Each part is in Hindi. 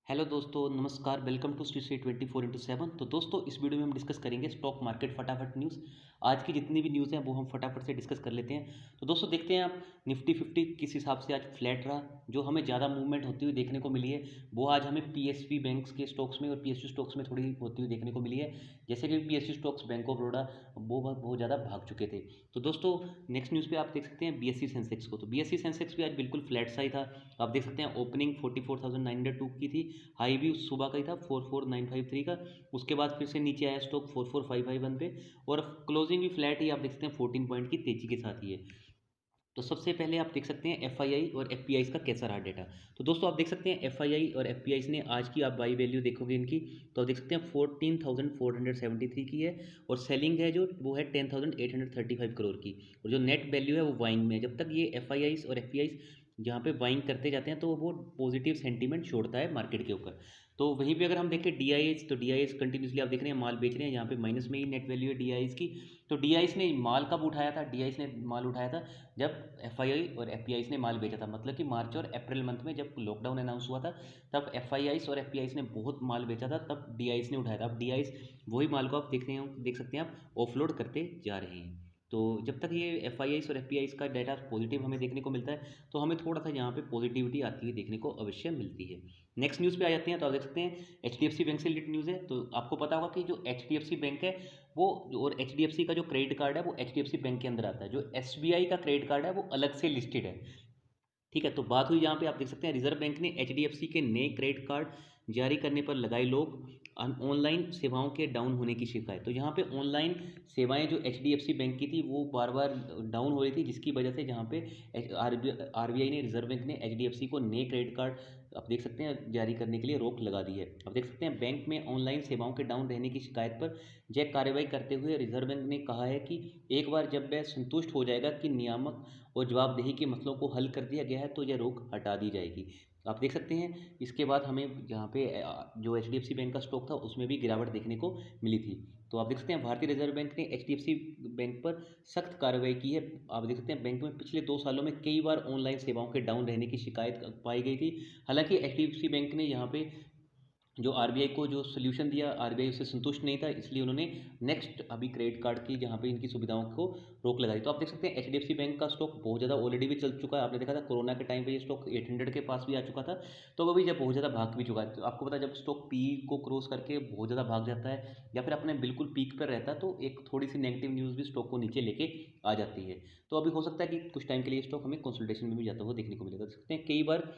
हेलो दोस्तों, नमस्कार। Welcome to Shri Shri 24x7। तो दोस्तों, इस वीडियो में हम डिस्कस करेंगे स्टॉक मार्केट फटाफट न्यूज़। आज की जितनी भी न्यूज़ हैं वो हम फटाफट से डिस्कस कर लेते हैं। तो दोस्तों, देखते हैं आप निफ्टी 50 किस हिसाब से आज फ्लैट रहा। जो हमें ज़्यादा मूवमेंट होती हुई देखने को मिली है वो आज हमें पीएसयू बैंक्स के स्टॉक्स में और पीएसयू स्टॉक्स में थोड़ी होती हुई देखने को मिली है। जैसे कि PSU stocks bank of Baroda वो बहुत ज़्यादा भाग चुके थे। तो दोस्तों, नेक्स्ट न्यूज़ पे आप देख सकते हैं बीएससी सेंसेक्स को। तो बीएससी सेंसेक्स भी आज बिल्कुल फ्लैट सा ही था। आप देख सकते हैं ओपनिंग 44,902 की थी। हाई भी उस सुबह का ही था 44,953 का। उसके बाद फिर से नीचे आया स्टॉक 44,551 पे और क्लोजिंग भी फ्लैट ही आप देख सकते हैं 14 पॉइंट की तेजी के साथ ही है। तो सबसे पहले आप देख सकते हैं एफआईआई और एफपीआईज का कैसा रहा डेटा। तो दोस्तों, आप देख सकते हैं एफआईआई और एफपीआईज ने आज की आप बाई वैल्यू देखोगे इनकी, तो आप देख सकते हैं 14,473 की है और सेलिंग है जो वो है 10,835 करोड़ की। और जो नेट वैल्यू है वो बाइंग में है। जब तक ये एफआईआईज और एफपीआईज जहाँ पे बाइंग करते जाते हैं तो वो पॉजिटिव सेंटीमेंट छोड़ता है मार्केट के ऊपर। तो वहीं पे अगर हम देखें डीआईएस, तो डीआईएस कंटिन्यूसली आप देख रहे हैं माल बेच रहे हैं। यहाँ पे माइनस में ही नेट वैल्यू है डीआईएस की। तो डीआईएस ने माल कब उठाया था? डीआईएस ने माल उठाया था जब एफआईआई और एफपीआईज ने माल बेचा था। मतलब कि मार्च और अप्रैल मंथ में जब लॉकडाउन अनाउंस हुआ था तब एफआईआईज और एफपीआईज ने बहुत माल बेचा था, तब डीआईएस ने उठाया था। अब डीआईएस वही माल को आप देख रहे हो, देख सकते हैं आप ऑफलोड करते जा रहे हैं। तो जब तक ये एफआईआईज और एफपीआईज का डाटा पॉजिटिव हमें देखने को मिलता है तो हमें थोड़ा सा यहाँ पे पॉजिटिविटी आती हुई देखने को अवश्य मिलती है। नेक्स्ट न्यूज़ पे आ जाते हैं। तो आप देख सकते हैं एचडीएफसी बैंक से रिलेटेड न्यूज़ है। तो आपको पता होगा कि जो एचडीएफसी बैंक है वो और एचडीएफसी का जो क्रेडिट कार्ड है वो एचडीएफसी बैंक के अंदर आता है। जो एसबीआई का क्रेडिट कार्ड है वो अलग से लिस्टेड है। ठीक है, तो बात हुई यहाँ पे आप देख सकते हैं रिजर्व बैंक ने एचडीएफसी के नए क्रेडिट कार्ड जारी करने पर लगाई रोक। ऑनलाइन सेवाओं के डाउन होने की शिकायत। तो यहाँ पे ऑनलाइन सेवाएं जो एचडीएफसी बैंक की थी वो बार बार डाउन हो रही थी, जिसकी वजह से जहाँ पे आरबीआई ने, रिजर्व बैंक ने एचडीएफसी को नए क्रेडिट कार्ड आप देख सकते हैं जारी करने के लिए रोक लगा दी है। आप देख सकते हैं बैंक में ऑनलाइन सेवाओं के डाउन रहने की शिकायत पर जय कार्रवाई करते हुए रिजर्व बैंक ने कहा है कि एक बार जब वह संतुष्ट हो जाएगा कि नियामक और जवाबदेही के मसलों को हल कर दिया गया है तो यह रोक हटा दी जाएगी। आप देख सकते हैं इसके बाद हमें यहाँ पे जो एचडीएफसी बैंक का स्टॉक था उसमें भी गिरावट देखने को मिली थी। तो आप देख सकते हैं भारतीय रिजर्व बैंक ने एचडीएफसी बैंक पर सख्त कार्रवाई की है। आप देख सकते हैं बैंक में पिछले 2 सालों में कई बार ऑनलाइन सेवाओं के डाउन रहने की शिकायत पाई गई थी। हालांकि एचडीएफसी बैंक ने यहाँ पे जो आरबीआई को जो सोल्यूशन दिया, आरबीआई उससे संतुष्ट नहीं था, इसलिए उन्होंने नेक्स्ट अभी क्रेडिट कार्ड की जहाँ पे इनकी सुविधाओं को रोक लगाई। तो आप देख सकते हैं एचडीएफसी बैंक का स्टॉक बहुत ज़्यादा ऑलरेडी भी चल चुका है। आपने देखा था कोरोना के टाइम पे ये स्टॉक 800 के पास भी आ चुका था। तो अभी जब बहुत ज़्यादा भाग भी चुका है। तो आपको पता है जब स्टॉक पी को क्रॉस करके बहुत ज़्यादा भाग जाता है या फिर अपने बिल्कुल पीक पर रहता है तो एक थोड़ी सी नेगेटिव न्यूज़ भी स्टॉक को नीचे लेके आ जाती है। तो अभी हो सकता है कि कुछ टाइम के लिए स्टॉक हमें कंसल्टेशन में भी जाता हुआ देखने को मिलेगा। देख सकते हैं कई बार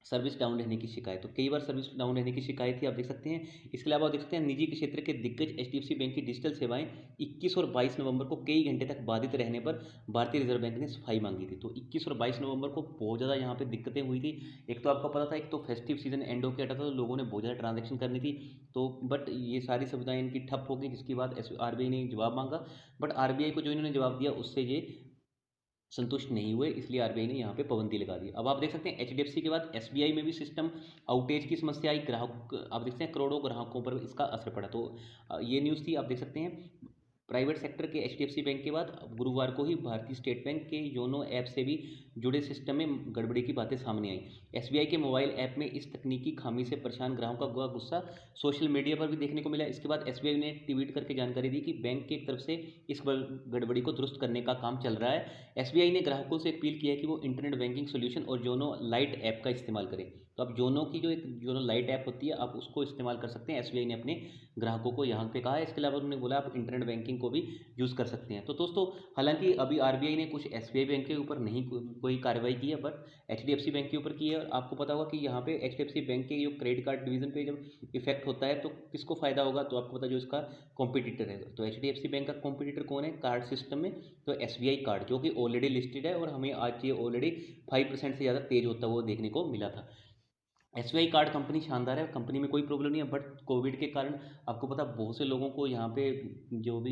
सर्विस डाउन रहने की शिकायत, तो कई बार सर्विस डाउन रहने की शिकायत थी, आप देख सकते हैं। इसके अलावा आप देख सकते हैं निजी क्षेत्र के दिग्गज एचडीएफसी बैंक की डिजिटल सेवाएं 21 और 22 नवंबर को कई घंटे तक बाधित रहने पर भारतीय रिजर्व बैंक ने सफाई मांगी थी। तो 21 और 22 नवंबर को बहुत ज़्यादा यहाँ पे दिक्कतें हुई थी। एक तो आपको पता था, एक तो फेस्टिव सीजन एंड होकर हटा था तो लोगों ने बहुत ज़्यादा ट्रांजेक्शन करनी थी। तो बट ये सारी सुविधाएं इनकी ठप हो गई, जिसके बाद आरबीआई ने जवाब मांगा। बट आरबीआई को जो इन्होंने जवाब दिया उससे ये संतुष्ट नहीं हुए, इसलिए आरबीआई ने यहाँ पे पाबंदी लगा दी। अब आप देख सकते हैं एचडीएफसी के बाद एसबीआई में भी सिस्टम आउटेज की समस्या आई। ग्राहक आप देख सकते हैं करोड़ों ग्राहकों पर इसका असर पड़ा। तो ये न्यूज़ थी, आप देख सकते हैं प्राइवेट सेक्टर के एचडीएफसी बैंक के बाद अब गुरुवार को ही भारतीय स्टेट बैंक के योनो ऐप से भी जुड़े सिस्टम में गड़बड़ी की बातें सामने आई। एसबीआई के मोबाइल ऐप में इस तकनीकी खामी से परेशान ग्राहकों का गुस्सा सोशल मीडिया पर भी देखने को मिला। इसके बाद एसबीआई ने ट्वीट करके जानकारी दी कि बैंक की तरफ से इस गड़बड़ी को दुरुस्त करने का काम चल रहा है। एसबीआई ने ग्राहकों से अपील की है कि वो इंटरनेट बैंकिंग सोल्यूशन और जोनो लाइट ऐप का इस्तेमाल करें। तो अब जोनो की जो एक जोनो लाइट ऐप होती है आप उसको इस्तेमाल कर सकते हैं, एसबीआई ने अपने ग्राहकों को यहाँ पे कहा है। इसके अलावा उन्होंने बोला आप इंटरनेट बैंकिंग को भी यूज़ कर सकते हैं। तो दोस्तों, हालांकि अभी आरबीआई ने कुछ एसबीआई बैंक के ऊपर नहीं कोई कार्रवाई की है, बट एचडीएफसी बैंक के ऊपर की है। और आपको पता होगा कि यहाँ पे एचडीएफसी बैंक के जो क्रेडिट कार्ड डिवीजन पे जब इफेक्ट होता है तो किसको फायदा होगा? तो आपको पता जो इसका कॉम्पिटिटर है, तो एचडीएफसी बैंक का कॉम्पिटिटर कौन है कार्ड सिस्टम में? तो एसबीआई कार्ड, जो कि ऑलरेडी लिस्टेड है और हमें आज ये ऑलरेडी 5% से ज़्यादा तेज होता हुआ देखने को मिला था। एसबीआई कार्ड कंपनी शानदार है, कंपनी में कोई प्रॉब्लम नहीं है, बट कोविड के कारण आपको पता बहुत से लोगों को यहाँ पे जो भी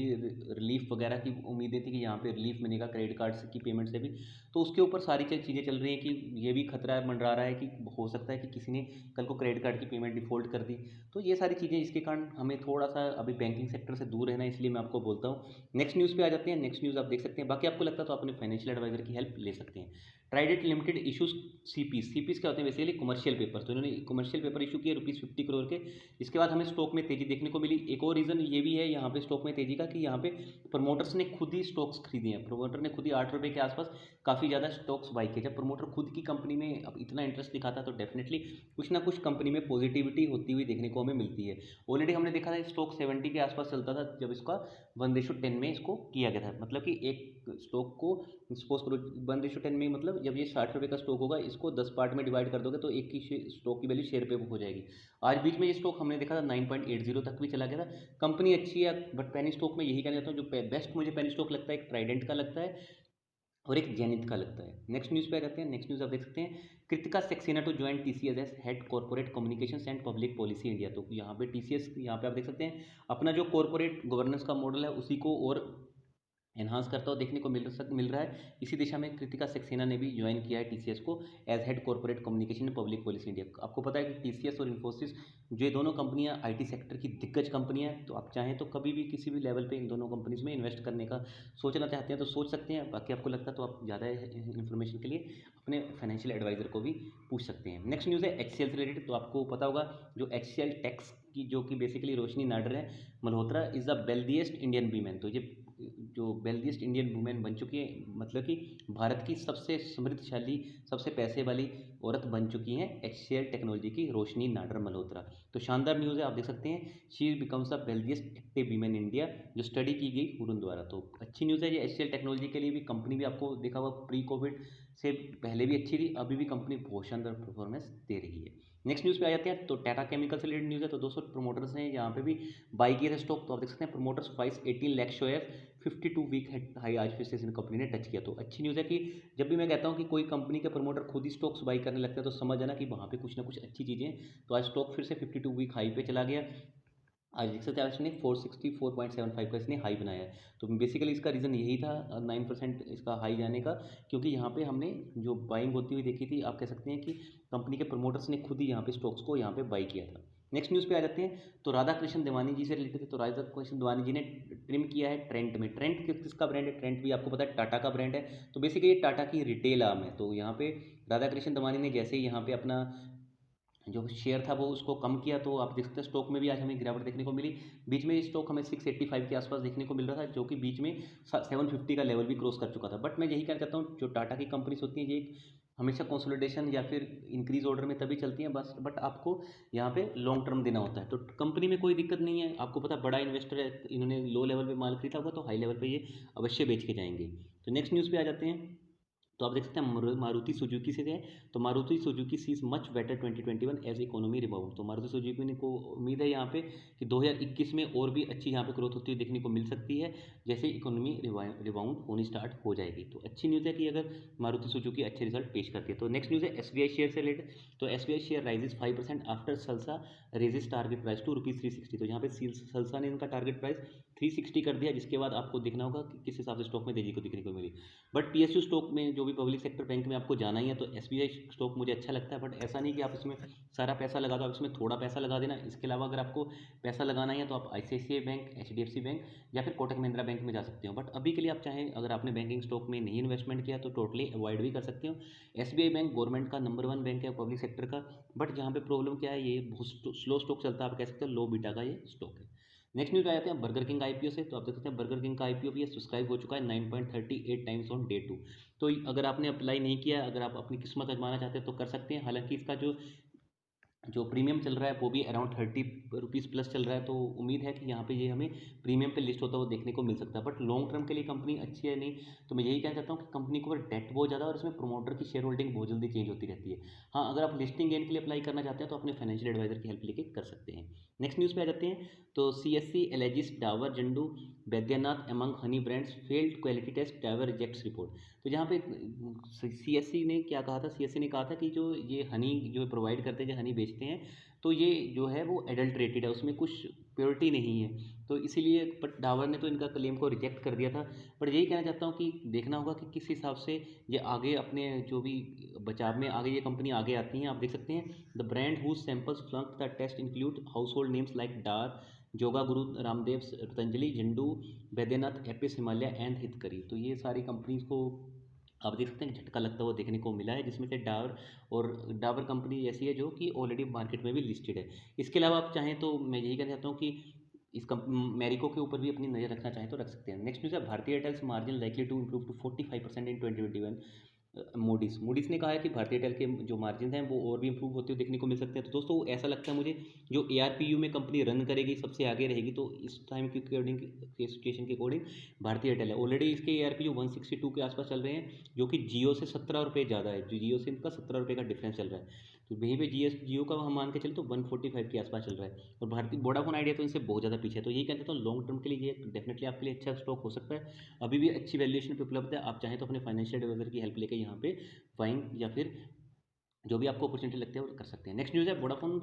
रिलीफ वगैरह की उम्मीदें थी कि यहाँ पे रिलीफ मिलेगा क्रेडिट कार्ड की पेमेंट से भी, तो उसके ऊपर सारी चीज़ें चल रही हैं कि ये भी खतरा मंडरा रहा है कि हो सकता है कि किसी ने कल को क्रेडिट कार्ड की पेमेंट डिफॉल्ट कर दी। तो ये सारी चीज़ें, इसके कारण हमें थोड़ा सा अभी बैंकिंग सेक्टर से दूर रहना है, इसलिए मैं आपको बोलता हूँ। नेक्स्ट न्यूज़ पे आ जाते हैं। नेक्स्ट न्यूज़ आप देख सकते हैं, बाकी आपको लगता है तो अपने फाइनेंशियल एडवाइजर की हेल्प ले सकते हैं। ट्राइडेंट लिमिटेड इशूज सीपीस क्या होते हैं बेसिकली कमर्शियल पेपर, तो इन्होंने कमर्शियल पेपर इशू किए ₹50 करोड़ के। इसके बाद हमें स्टॉक में तेजी देखने को मिली। एक और रीज़न ये भी है यहाँ पे स्टॉक में तेजी का कि यहाँ पे प्रमोटर्स ने खुद ही स्टॉक्स खरीदे हैं। प्रमोटर ने खुद ही ₹8 के आसपास काफ़ी ज़्यादा स्टॉक्स बाई किए। जब प्रमोटर खुद की कंपनी में अब इतना इंटरेस्ट दिखाता है तो डेफिनेटली कुछ ना कुछ कंपनी में पॉजिटिविटी होती हुई देखने को हमें मिलती है। ऑलरेडी हमने देखा था स्टॉक 70 के आसपास चलता था जब इसका 1:10 में इसको किया गया था। मतलब कि एक स्टॉक को सपोज करो 1:10 में, मतलब जब ये ₹60 का स्टॉक होगा इसको 10 पार्ट में डिवाइड कर दोगे तो एक की स्टॉक की वैल्यू शेयर पे हो जाएगी। आज बीच में ये स्टॉक हमने देखा था 9.80 तक भी चला गया था। कंपनी अच्छी है, बट पेनी स्टॉक में यही कहना चाहता हूँ जो बेस्ट मुझे पेनी स्टॉक लगता है एक ट्राइडेंट का लगता है और एक जेनिथ का लगता है। नेक्स्ट न्यूज़ पे आ जाते हैं। नेक्स्ट न्यूज़ आप देख सकते हैं, Kritika Saxena to join TCS as head corporate communications and public policy India. तो यहाँ पे टीसीएस, यहाँ पे आप देख सकते हैं अपना जो कॉर्पोरेट गवर्नेंस का मॉडल है उसी को और एनहांस करता हुआ देखने को मिल रहा है। इसी दिशा में कृतिका सक्सेना ने भी ज्वाइन किया है टीसीएस को as head corporate communication and public policy India. आपको पता है कि टीसीएस और इन्फोसिस जो ये दोनों कंपनियां आईटी सेक्टर की दिग्गज कंपनियां हैं, तो आप चाहें तो कभी भी किसी भी लेवल पे इन दोनों कंपनीज में इन्वेस्ट करने का सोचना चाहते हैं तो सोच सकते हैं। बाकी आपको लगता है तो आप ज़्यादा इन्फॉर्मेशन के लिए अपने फाइनेंशियल एडवाइजर को भी पूछ सकते हैं। नेक्स्ट न्यूज़ है एचसीएल से रिलेटेड। तो आपको पता होगा जो एचसीएल टैक्स की जो कि बेसिकली रोशनी नाडर है Malhotra is the wealthiest Indian women. तो ये जो वेल्दीएस्ट इंडियन वुमेन बन चुकी है, मतलब कि भारत की सबसे समृद्धशाली सबसे पैसे वाली औरत बन चुकी हैं एचसीएल टेक्नोलॉजी की रोशनी नाडर मल्होत्रा। तो शानदार न्यूज़ है, आप देख सकते हैं she becomes the wealthiest active women India, जो स्टडी की गई हुरून द्वारा। तो अच्छी न्यूज़ है ये एचसीएल टेक्नोलॉजी के लिए भी। कंपनी भी आपको देखा हुआ प्री कोविड से पहले भी अच्छी थी, अभी भी कंपनी बहुत शानदार परफॉर्मेंस दे रही है। नेक्स्ट न्यूज़ पे आ जाते हैं। तो टाटा केमिकल से रिलेटेड न्यूज़ है। तो दोस्तों प्रमोटर्स ने यहाँ पे भी बाई किया था स्टॉक। तो आप देख सकते हैं promoters price 18 lakh share 52 week high आज फिर से कंपनी ने टच किया। तो अच्छी न्यूज़ है कि जब भी मैं कहता हूँ कि कोई कंपनी के प्रमोटर खुद ही स्टॉक्स बाई करने लगता है तो समझ आना कि वहाँ पे कुछ ना कुछ अच्छी चीज़ें। तो आज स्टॉक फिर से 52 वीक हाई पे चला गया। आज देख सकते हैं इसने 464.75 का इसने हाई बनाया है। तो बेसिकली इसका रीज़न यही था 9% इसका हाई जाने का, क्योंकि यहाँ पे हमने जो बाइंग होती हुई देखी थी। आप कह सकते हैं कि कंपनी के प्रमोटर्स ने खुद ही यहाँ पे स्टॉक्स को यहाँ पे बाई किया था। नेक्स्ट न्यूज़ पे आ जाते हैं। तो राधा कृष्ण दीवानी जी से रिलेटेड है। तो राधा कृष्ण दीवानी जी ने ट्रिम किया है ट्रेंट में। ट्रेंट किसका ब्रांड है? ट्रेंट भी आपको पता है टाटा का ब्रांड है। तो बेसिकली ये टाटा की रिटेल आर्म है। तो यहाँ पे राधा कृष्ण दीवानी ने जैसे ही यहाँ पे अपना जो शेयर था वो उसको कम किया, तो आप देख सकते हैं स्टॉक में भी आज हमें गिरावट देखने को मिली। बीच में स्टॉक हमें 685 के आसपास देखने को मिल रहा था, जो कि बीच में 750 का लेवल भी क्रॉस कर चुका था। बट मैं यही कहना चाहता हूँ जो टाटा की कंपनीज होती हैं ये हमेशा कंसोलिडेशन या फिर इंक्रीज ऑर्डर में तभी चलती हैं बस, बट आपको यहाँ पे लॉन्ग टर्म देना होता है। तो कंपनी में कोई दिक्कत नहीं है। आपको पता बड़ा इन्वेस्टर है, इन्होंने लो लेवल पे माल खरीदा होगा तो हाई लेवल पे ये अवश्य बेच के जाएंगे। तो नेक्स्ट न्यूज़ पे आ जाते हैं। तो आप देख सकते हैं मारुति सुजुकी से है। तो Maruti Suzuki sees much better 2021 as economy rebound. तो मारुति सुजुकी को उम्मीद है यहाँ पे कि 2021 में और भी अच्छी यहाँ पे ग्रोथ होती हुई देखने को मिल सकती है जैसे इकोनॉमी रिबाउंड होनी स्टार्ट हो जाएगी। तो अच्छी न्यूज़ है कि अगर मारुति सुजुकी अच्छे रिजल्ट पेश करती है। तो नेक्स्ट न्यूज़ है एसबीआई शेयर से रिलेटेड। तो SBI share rises 5% after CLSA raises target price to ₹360। तो यहाँ पे सल्सा ने इनका टारगेट प्राइस 360 कर दिया, जिसके बाद आपको देखना होगा कि किस हिसाब से स्टॉक में तेजी को देखने को मिली। बट पीएसयू स्टॉक में जो भी पब्लिक सेक्टर बैंक में आपको जाना ही है तो एसबीआई स्टॉक मुझे अच्छा लगता है। बट ऐसा नहीं कि आप इसमें सारा पैसा लगा दो, आप इसमें थोड़ा पैसा लगा देना। इसके अलावा अगर आपको पैसा लगाना है तो आप आईसीआईसीआई बैंक, एचडीएफसी बैंक या फिर कोटक महिंद्रा बैंक में जा सकते हो। बट अभी के लिए आप चाहें अगर आपने बैंकिंग स्टॉक में नहीं इन्वेस्टमेंट किया तो टोटली अवॉइड भी कर सकते हो। एसबीआई बैंक गवर्नमेंट का नंबर 1 बैंक है पब्लिक सेक्टर का, बट यहाँ पे प्रॉब्लम क्या है, ये बहुत स्लो स्टॉक चलता है, आप कह सकते हो लो बीटा का ये स्टॉक है। नेक्स्ट न्यूज़ आ जाते हैं बर्गर किंग आईपीओ से। तो आप देख सकते हैं बर्गर किंग का आईपीओ भी सब्सक्राइब हो चुका है 9.38 टाइम्स ऑन डे 2। तो अगर आपने अप्लाई नहीं किया, अगर आप अपनी किस्मत आजमाना चाहते हैं तो कर सकते हैं। हालांकि इसका जो प्रीमियम चल रहा है वो भी अराउंड ₹30 प्लस चल रहा है। तो उम्मीद है कि यहाँ पे ये हमें प्रीमियम पे लिस्ट होता हुआ देखने को मिल सकता है। बट लॉन्ग टर्म के लिए कंपनी अच्छी है नहीं, तो मैं यही कहना चाहता हूँ कि कंपनी को डेट बहुत ज़्यादा और इसमें प्रोमोटर की शेयर होल्डिंग बहुत जल्दी चेंज होती रहती है। हाँ, अगर आप लिस्टिंग गेन के लिए अप्लाई करना चाहते हैं तो अपने फाइनेंशियल एडवाइजर की हेल्प लेके कर सकते हैं। नेक्स्ट न्यूज़ पे आ जाते हैं। तो CSC alleges Dabur Zandu Baidyanath among honey brands failed quality test Dabur rejects report. तो यहाँ पे सीएससी ने क्या कहा था, सीएससी ने कहा था कि जो ये हनी जो प्रोवाइड करते हैं, जो हनी बेचते हैं, तो ये जो है वो एडल्ट्रेटेड है, उसमें कुछ प्योरिटी नहीं है। तो इसीलिए बट डावर ने तो इनका क्लेम को रिजेक्ट कर दिया था। पर यही कहना चाहता हूँ कि देखना होगा कि किस हिसाब से ये आगे अपने जो भी बचाव में आगे ये कंपनी आगे आती हैं। आप देख सकते हैं the brand whose samples flunked the test include household names like Dabur, yoga guru Ramdev, Patanjali, Zandu, Baidyanath, Apis Himalaya and Hitkari. तो ये सारी कंपनीज को आप देख सकते हैं झटका लगता हुआ देखने को मिला है, जिसमें से डाबर और डाबर कंपनी ऐसी है जो कि ऑलरेडी मार्केट में भी लिस्टेड है। इसके अलावा आप चाहें तो मैं यही कहना चाहता हूँ कि इस मैरिको के ऊपर भी अपनी नज़र रखना चाहें तो रख सकते हैं। नेक्स्ट न्यूज़ है, Bharti Airtel's margin likely to improve to 45% in 2021। Moody's ने कहा है कि भारतीय एयरटेल के जो मार्जिन हैं वो और भी इंप्रूव होते हुए देखने को मिल सकते हैं। तो दोस्तों ऐसा लगता है मुझे, जो ARPU में कंपनी रन करेगी सबसे आगे रहेगी, तो इस टाइम के अकॉर्डिंग, के सिचुएशन के अकॉर्डिंग भारतीय एयरटेल है। ऑलरेडी इसके ARPU 162 के आसपास चल रहे हैं, जो कि जियो से 17 रुपये ज़्यादा है। जो जियो से इनका 17 रुपये का डिफरेंस चल रहा है, तो वहीं पे जियो का हम मान के चले तो 145 के आसपास चल रहा है। और भारतीय वोडाफोन आइडिया तो इनसे बहुत ज़्यादा पीछे है। तो यही कहते हैं, तो लॉन्ग टर्म के लिए ये डेफिनेटली आपके लिए अच्छा स्टॉक हो सकता है। अभी भी अच्छी वैल्यूएशन पे उपलब्ध है। आप चाहें तो अपने फाइनेंशियल एडवाइजर की हेल्प लेके यहाँ पे बाइंग या फिर जो भी आपको अपॉर्चुनिटी लगती है वो कर सकते हैं। नेक्स्ट न्यूज़ है, वोडाफोन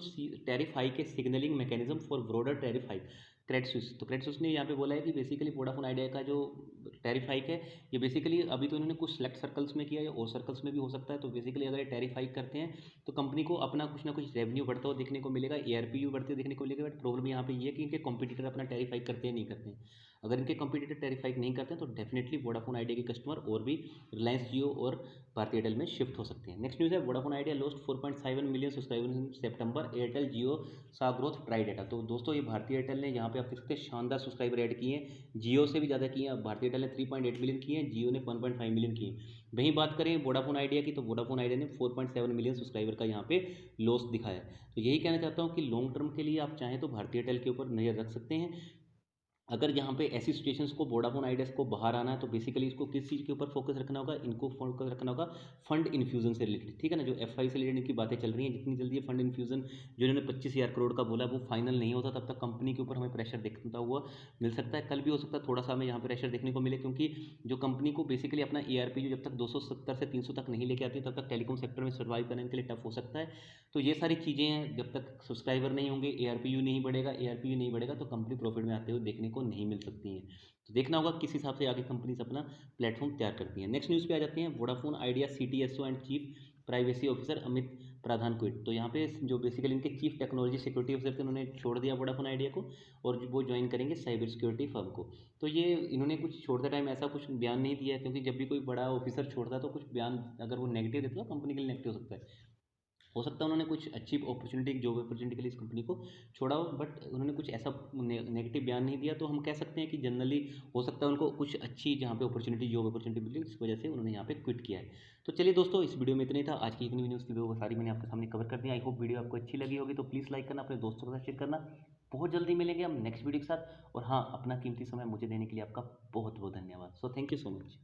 टैरिफ हाइक के signalling mechanism for broader tariff hike. Credit Suisse, तो क्रेडिट स्विस ने यहाँ पे बोला है कि बेसिकली वोडाफोन आइडिया का जो टैरिफ हाइक है, ये बेसिकली अभी तो इन्होंने कुछ सेलेक्ट सर्कल्स में किया है और सर्कल्स में भी हो सकता है। तो बेसिकली अगर ये टैरिफ हाइक करते हैं तो कंपनी को अपना कुछ ना कुछ रेवेन्यू बढ़ता हुआ देखने को मिलेगा, ARPU बढ़ते हुए देखने को मिलेगा। बट प्रॉब्लम यहाँ पे ये है कि इनके कॉम्पिटिटर अपना टैरिफ हाइक करते हैं नहीं करते हैं। अगर इनके कॉम्पिटिटर टैरिफ हाइक नहीं करते हैं तो डेफिनेटली वोडाफोन आइडिया के कस्टमर और भी रिलायंस जियो और भारतीय एयरटेल में शिफ्ट हो सकते हैं। नेक्स्ट न्यूज़ है, Vodafone Idea lost 4.7 million subscribers in September, Airtel Jio saw growth try data. तो दोस्तों ये भारतीय एयरटेल ने यहाँ पे आप देख सकते हैं शानदार सब्सक्राइबर ऐड किए हैं, जियो से भी ज़्यादा किए हैं। भारतीय एयरटेल ने 3.8 मिलियन किए हैं, जियो ने 1.5 मिलियन किए हैं। वहीं बात करें वोडाफोन आइडिया की, तो वोडाफोन आइडिया ने 4.7 मिलियन सब्सक्राइबर का यहाँ पे लॉस दिखाया है। तो यही कहना चाहता हूँ कि लॉन्ग टर्म के लिए आप चाहें तो भारतीय एयरटेल के ऊपर नज़र रख सकते हैं। अगर यहाँ पे ऐसी सिचुएशंस को वोडाफोन आइडियाज़ को बाहर आना है तो बेसिकली इसको किस चीज़ के ऊपर फोकस रखना होगा, इनको फोकस रखना होगा फंड इन्फ्यूजन से रिलेटेड, ठीक है ना। जो FI से रिलेटेड इनकी बातें चल रही हैं, जितनी जल्दी ये फंड इन्फ्यूजन जो इन्होंने 25,000 करोड़ का बोला वो फाइनल नहीं होता, तब तक कंपनी के ऊपर हमें प्रेशर देखता हुआ मिल सकता है। कल भी हो सकता है थोड़ा सा हमें यहाँ पे प्रेशर देखने को मिले, क्योंकि जो कंपनी को बेसिकली अपना ARPU जब तक 270 से 300 तक नहीं लेके आती तब तक टेलीकॉम सेक्टर में सर्वाइव करने के लिए टफ हो सकता है। तो ये सारी चीज़ें हैं, जब तक सब्सक्राइबर नहीं होंगे, ARPU नहीं बढ़ेगा तो कंपनी प्रॉफिट में आते हुए देखने को नहीं मिल सकती हैं। तो देखना होगा किस हिसाब से आगे कंपनीज अपना प्लेटफॉर्म तैयार करती हैं। नेक्स्ट न्यूज़ पे आ जाते हैं, Vodafone idea CTSO and chief privacy officer Amit Pradhan quit. तो यहाँ पे जो बेसिकली इनके चीफ टेक्नोलॉजी सिक्योरिटी ऑफिसर थे, उन्होंने छोड़ दिया वोडाफोन आइडिया को और वो ज्वाइन करेंगे साइबर सिक्योरिटी फर्म को। तो ये इन्होंने कुछ छोड़ते टाइम ऐसा कुछ बयान नहीं दिया है, क्योंकि जब भी कोई बड़ा ऑफिसर छोड़ता है तो कुछ बयान अगर वो नेगेटिव देता है तो कंपनी के लिए नेगेटिव हो सकता है। हो सकता है उन्होंने कुछ अच्छी अपॉर्चुनिटी, जॉब अपॉर्चुनिटी के लिए इस कंपनी को छोड़ा हो, बट उन्होंने कुछ ऐसा नेगेटिव बयान नहीं दिया। तो हम कह सकते हैं कि जनरली हो सकता है उनको कुछ अच्छी जहाँ पे अपॉर्चुनिटी, जॉब अपॉर्चुनिटी मिली, जिस वजह से उन्होंने यहाँ पे क्विट किया है। तो चलिए दोस्तों, इस वीडियो में इतना ही था। आज की जितनी भी न्यूज़ थी वो सारी मैंने आपके सामने कवर कर दी। आई होप वीडियो आपको अच्छी लगी होगी, तो प्लीज़ लाइक करना, अपने दोस्तों के साथ शेयर करना। बहुत जल्दी मिलेंगे हम नेक्स्ट वीडियो के साथ। और हाँ, अपना कीमती समय मुझे देने के लिए आपका बहुत बहुत धन्यवाद। So thank you so much.